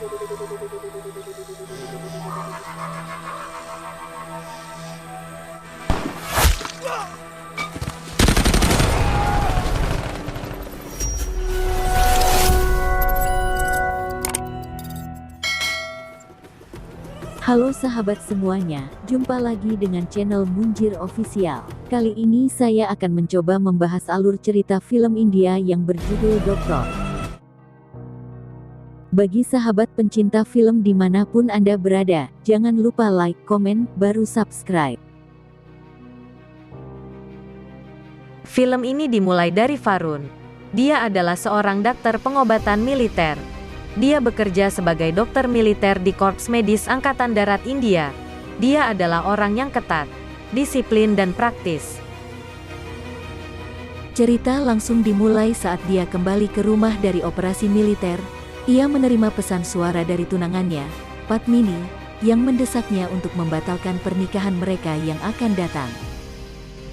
Halo sahabat semuanya, jumpa lagi dengan channel Munjir Official. Kali ini saya akan mencoba membahas alur cerita film India yang berjudul Doktor. Bagi sahabat pencinta film dimanapun Anda berada, jangan lupa like, komen, baru subscribe. Film ini dimulai dari Varun. Dia adalah seorang dokter pengobatan militer. Dia bekerja sebagai dokter militer di Korps Medis Angkatan Darat India. Dia adalah orang yang ketat, disiplin dan praktis. Cerita langsung dimulai saat dia kembali ke rumah dari operasi militer. Ia menerima pesan suara dari tunangannya, Padmini, yang mendesaknya untuk membatalkan pernikahan mereka yang akan datang.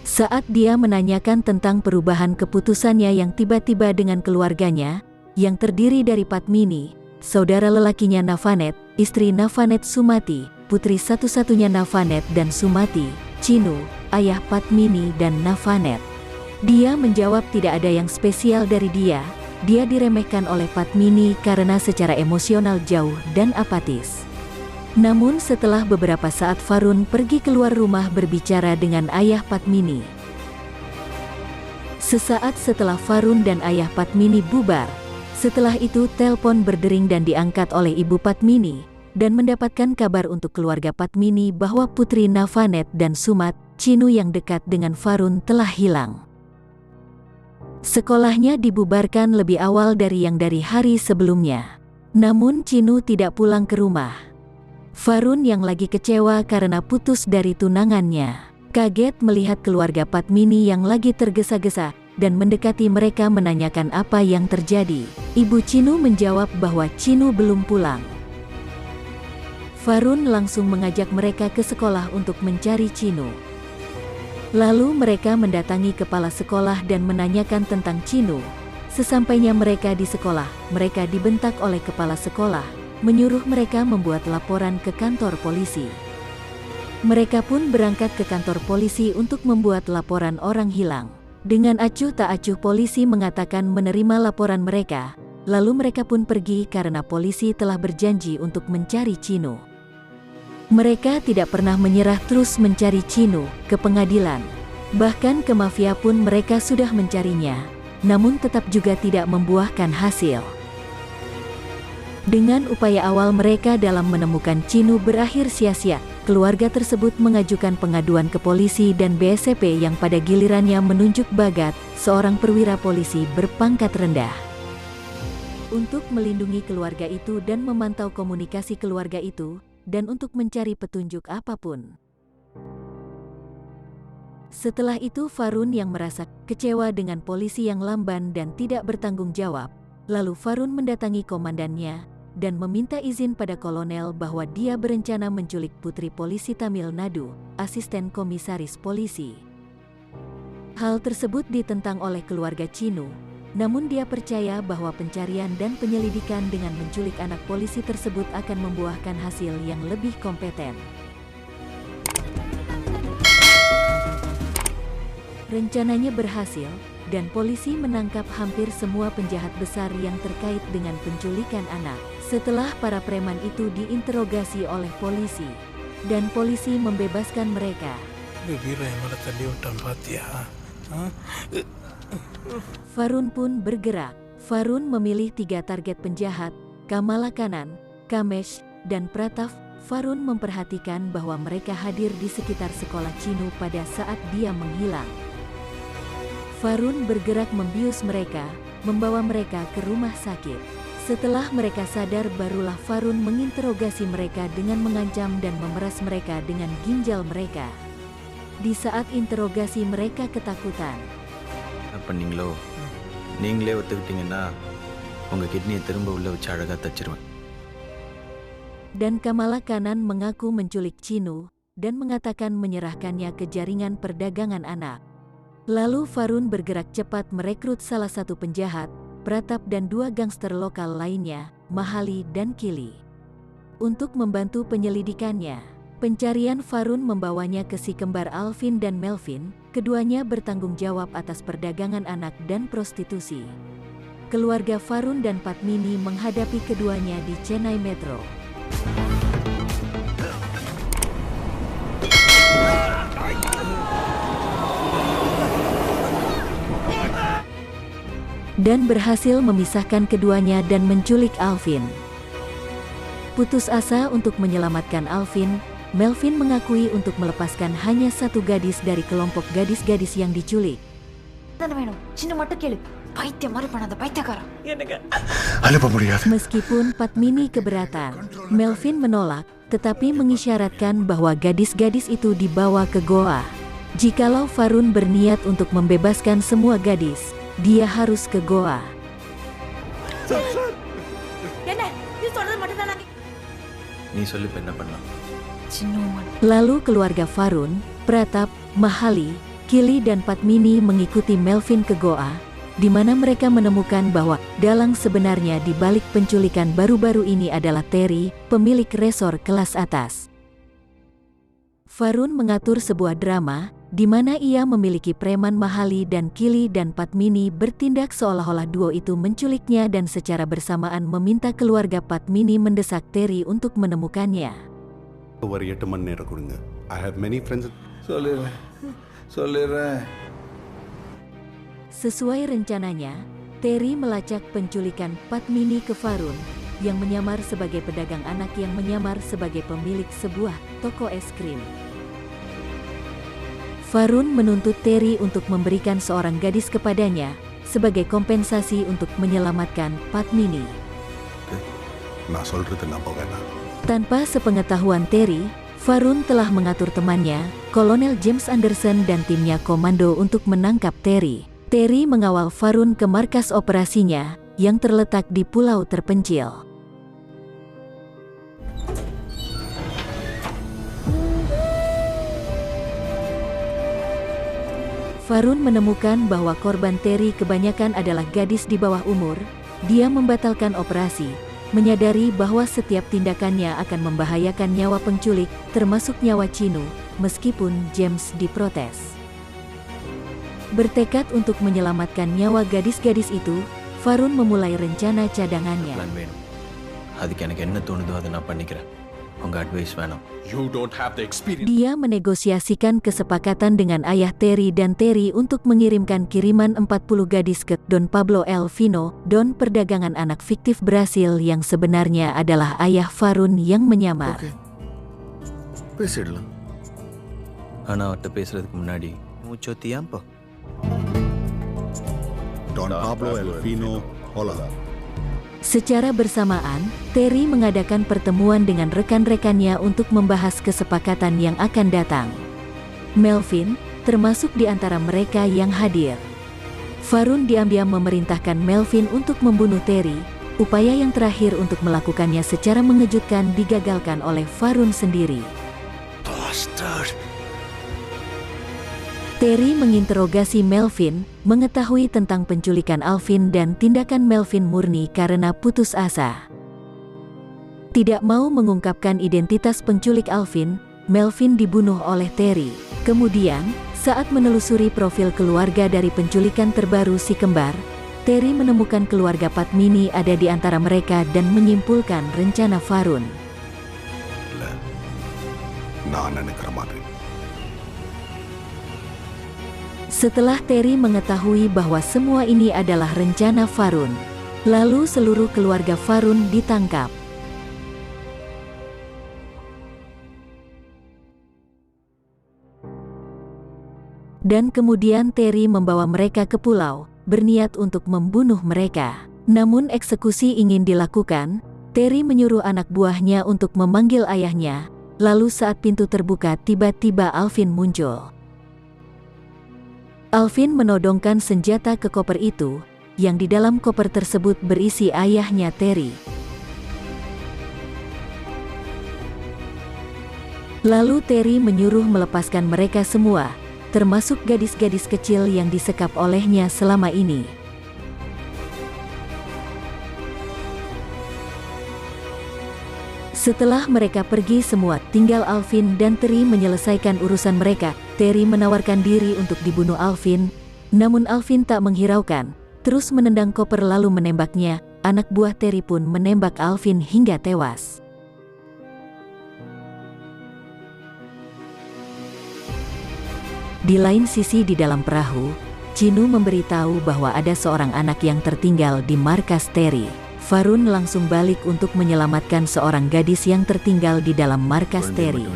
Saat dia menanyakan tentang perubahan keputusannya yang tiba-tiba dengan keluarganya, yang terdiri dari Padmini, saudara lelakinya Navanet, istri Navanet Sumati, putri satu-satunya Navanet dan Sumati, Chinu, ayah Padmini dan Navanet. Dia menjawab tidak ada yang spesial dari dia diremehkan oleh Padmini karena secara emosional jauh dan apatis. Namun setelah beberapa saat Varun pergi keluar rumah berbicara dengan ayah Padmini. Sesaat setelah Varun dan ayah Padmini bubar, setelah itu telepon berdering dan diangkat oleh ibu Padmini, dan mendapatkan kabar untuk keluarga Padmini bahwa putri Navanet dan Sumat, Chinu yang dekat dengan Varun telah hilang. Sekolahnya dibubarkan lebih awal dari hari sebelumnya. Namun Chinu tidak pulang ke rumah. Varun yang lagi kecewa karena putus dari tunangannya, kaget melihat keluarga Padmini yang lagi tergesa-gesa, dan mendekati mereka menanyakan apa yang terjadi. Ibu Chinu menjawab bahwa Chinu belum pulang. Varun langsung mengajak mereka ke sekolah untuk mencari Chinu. Lalu mereka mendatangi kepala sekolah dan menanyakan tentang Chinu. Sesampainya mereka di sekolah, mereka dibentak oleh kepala sekolah, menyuruh mereka membuat laporan ke kantor polisi. Mereka pun berangkat ke kantor polisi untuk membuat laporan orang hilang. Dengan acuh tak acuh polisi mengatakan menerima laporan mereka, lalu mereka pun pergi karena polisi telah berjanji untuk mencari Chinu. Mereka tidak pernah menyerah, terus mencari Chinu ke pengadilan. Bahkan ke mafia pun mereka sudah mencarinya, namun tetap juga tidak membuahkan hasil. Dengan upaya awal mereka dalam menemukan Chinu berakhir sia-sia, keluarga tersebut mengajukan pengaduan ke polisi dan BSP yang pada gilirannya menunjuk Bhagat, seorang perwira polisi berpangkat rendah, untuk melindungi keluarga itu dan memantau komunikasi keluarga itu, dan untuk mencari petunjuk apapun. Setelah itu Varun yang merasa kecewa dengan polisi yang lamban dan tidak bertanggung jawab, lalu Varun mendatangi komandannya, dan meminta izin pada kolonel bahwa dia berencana menculik putri polisi Tamil Nadu, asisten komisaris polisi. Hal tersebut ditentang oleh keluarga Chinu, namun dia percaya bahwa pencarian dan penyelidikan dengan menculik anak polisi tersebut akan membuahkan hasil yang lebih kompeten. Rencananya berhasil, dan polisi menangkap hampir semua penjahat besar yang terkait dengan penculikan anak. Setelah para preman itu diinterogasi oleh polisi, dan polisi membebaskan mereka. Varun pun bergerak. Varun memilih 3 target penjahat, Kamala Kanan, Kamesh, dan Pratap. Varun memperhatikan bahwa mereka hadir di sekitar sekolah Chinu pada saat dia menghilang. Varun bergerak membius mereka, membawa mereka ke rumah sakit. Setelah mereka sadar barulah Varun menginterogasi mereka dengan mengancam dan memeras mereka dengan ginjal mereka. Di saat interogasi mereka ketakutan. Dan Kamala Kanan mengaku menculik Chinu, dan mengatakan menyerahkannya ke jaringan perdagangan anak. Lalu Varun bergerak cepat merekrut salah satu penjahat, Pratap dan 2 gangster lokal lainnya, Mahali dan Kili. Untuk membantu penyelidikannya, pencarian Varun membawanya ke si kembar Alvin dan Melvin. Keduanya bertanggung jawab atas perdagangan anak dan prostitusi. Keluarga Varun dan Padmini menghadapi keduanya di Chennai Metro. Dan berhasil memisahkan keduanya dan menculik Alvin. Putus asa untuk menyelamatkan Alvin, Melvin mengakui untuk melepaskan hanya 1 gadis dari kelompok gadis-gadis yang diculik. Meskipun Padmini keberatan, Melvin menolak, tetapi mengisyaratkan bahwa gadis-gadis itu dibawa ke goa. Jikalau Varun berniat untuk membebaskan semua gadis, dia harus ke goa. Lalu keluarga Varun, Pratap, Mahali, Kili dan Padmini mengikuti Melvin ke goa, di mana mereka menemukan bahwa dalang sebenarnya di balik penculikan baru-baru ini adalah Terry, pemilik resor kelas atas. Varun mengatur sebuah drama, di mana ia memiliki preman Mahali dan Kili dan Padmini bertindak seolah-olah duo itu menculiknya dan secara bersamaan meminta keluarga Padmini mendesak Terry untuk menemukannya. I have many friends. Sesuai rencananya, Terry melacak penculikan Padmini ke Varun, yang menyamar sebagai pedagang anak yang menyamar sebagai pemilik sebuah toko es krim. Varun menuntut Terry untuk memberikan seorang gadis kepadanya, sebagai kompensasi untuk menyelamatkan Padmini. Tanpa sepengetahuan Terry, Varun telah mengatur temannya, Kolonel James Anderson dan timnya komando untuk menangkap Terry. Terry mengawal Varun ke markas operasinya, yang terletak di pulau terpencil. Varun menemukan bahwa korban Terry kebanyakan adalah gadis di bawah umur. Dia membatalkan operasi, menyadari bahwa setiap tindakannya akan membahayakan nyawa penculik, termasuk nyawa Chinu, meskipun James diprotes. Bertekad untuk menyelamatkan nyawa gadis-gadis itu, Varun memulai rencana cadangannya. Dia menegosiasikan kesepakatan dengan ayah Terry dan Terry untuk mengirimkan kiriman 40 gadis ke Don Pablo Elvino, don perdagangan anak fiktif Brasil yang sebenarnya adalah ayah Varun yang menyamar. Don Pablo Elvino, hola. Secara bersamaan, Terry mengadakan pertemuan dengan rekan-rekannya untuk membahas kesepakatan yang akan datang. Melvin, termasuk di antara mereka yang hadir. Varun diam-diam memerintahkan Melvin untuk membunuh Terry. Upaya yang terakhir untuk melakukannya secara mengejutkan digagalkan oleh Varun sendiri. Bastard. Terry menginterogasi Melvin, mengetahui tentang penculikan Alvin dan tindakan Melvin murni karena putus asa. Tidak mau mengungkapkan identitas penculik Alvin, Melvin dibunuh oleh Terry. Kemudian, saat menelusuri profil keluarga dari penculikan terbaru si kembar, Terry menemukan keluarga Padmini ada di antara mereka dan menyimpulkan rencana Varun. Setelah Terry mengetahui bahwa semua ini adalah rencana Varun, lalu seluruh keluarga Varun ditangkap. Dan kemudian Terry membawa mereka ke pulau, berniat untuk membunuh mereka. Namun eksekusi ingin dilakukan, Terry menyuruh anak buahnya untuk memanggil ayahnya, lalu saat pintu terbuka tiba-tiba Alvin muncul. Alvin menodongkan senjata ke koper itu, yang di dalam koper tersebut berisi ayahnya Terry. Lalu Terry menyuruh melepaskan mereka semua, termasuk gadis-gadis kecil yang disekap olehnya selama ini. Setelah mereka pergi semua, tinggal Alvin dan Terry menyelesaikan urusan mereka. Terry menawarkan diri untuk dibunuh Alvin, namun Alvin tak menghiraukan, terus menendang koper lalu menembaknya. Anak buah Terry pun menembak Alvin hingga tewas. Di lain sisi di dalam perahu, Chinu memberitahu bahwa ada seorang anak yang tertinggal di markas Terry. Varun langsung balik untuk menyelamatkan seorang gadis yang tertinggal di dalam markas Terry.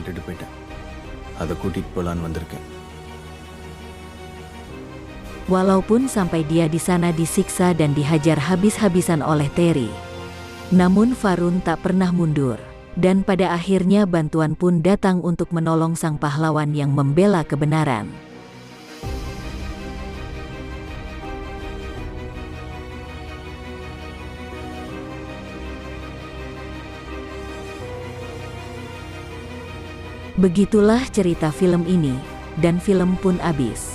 Walaupun sampai dia di sana disiksa dan dihajar habis-habisan oleh Terry, namun Varun tak pernah mundur. Dan pada akhirnya bantuan pun datang untuk menolong sang pahlawan yang membela kebenaran. Begitulah cerita film ini, dan film pun habis.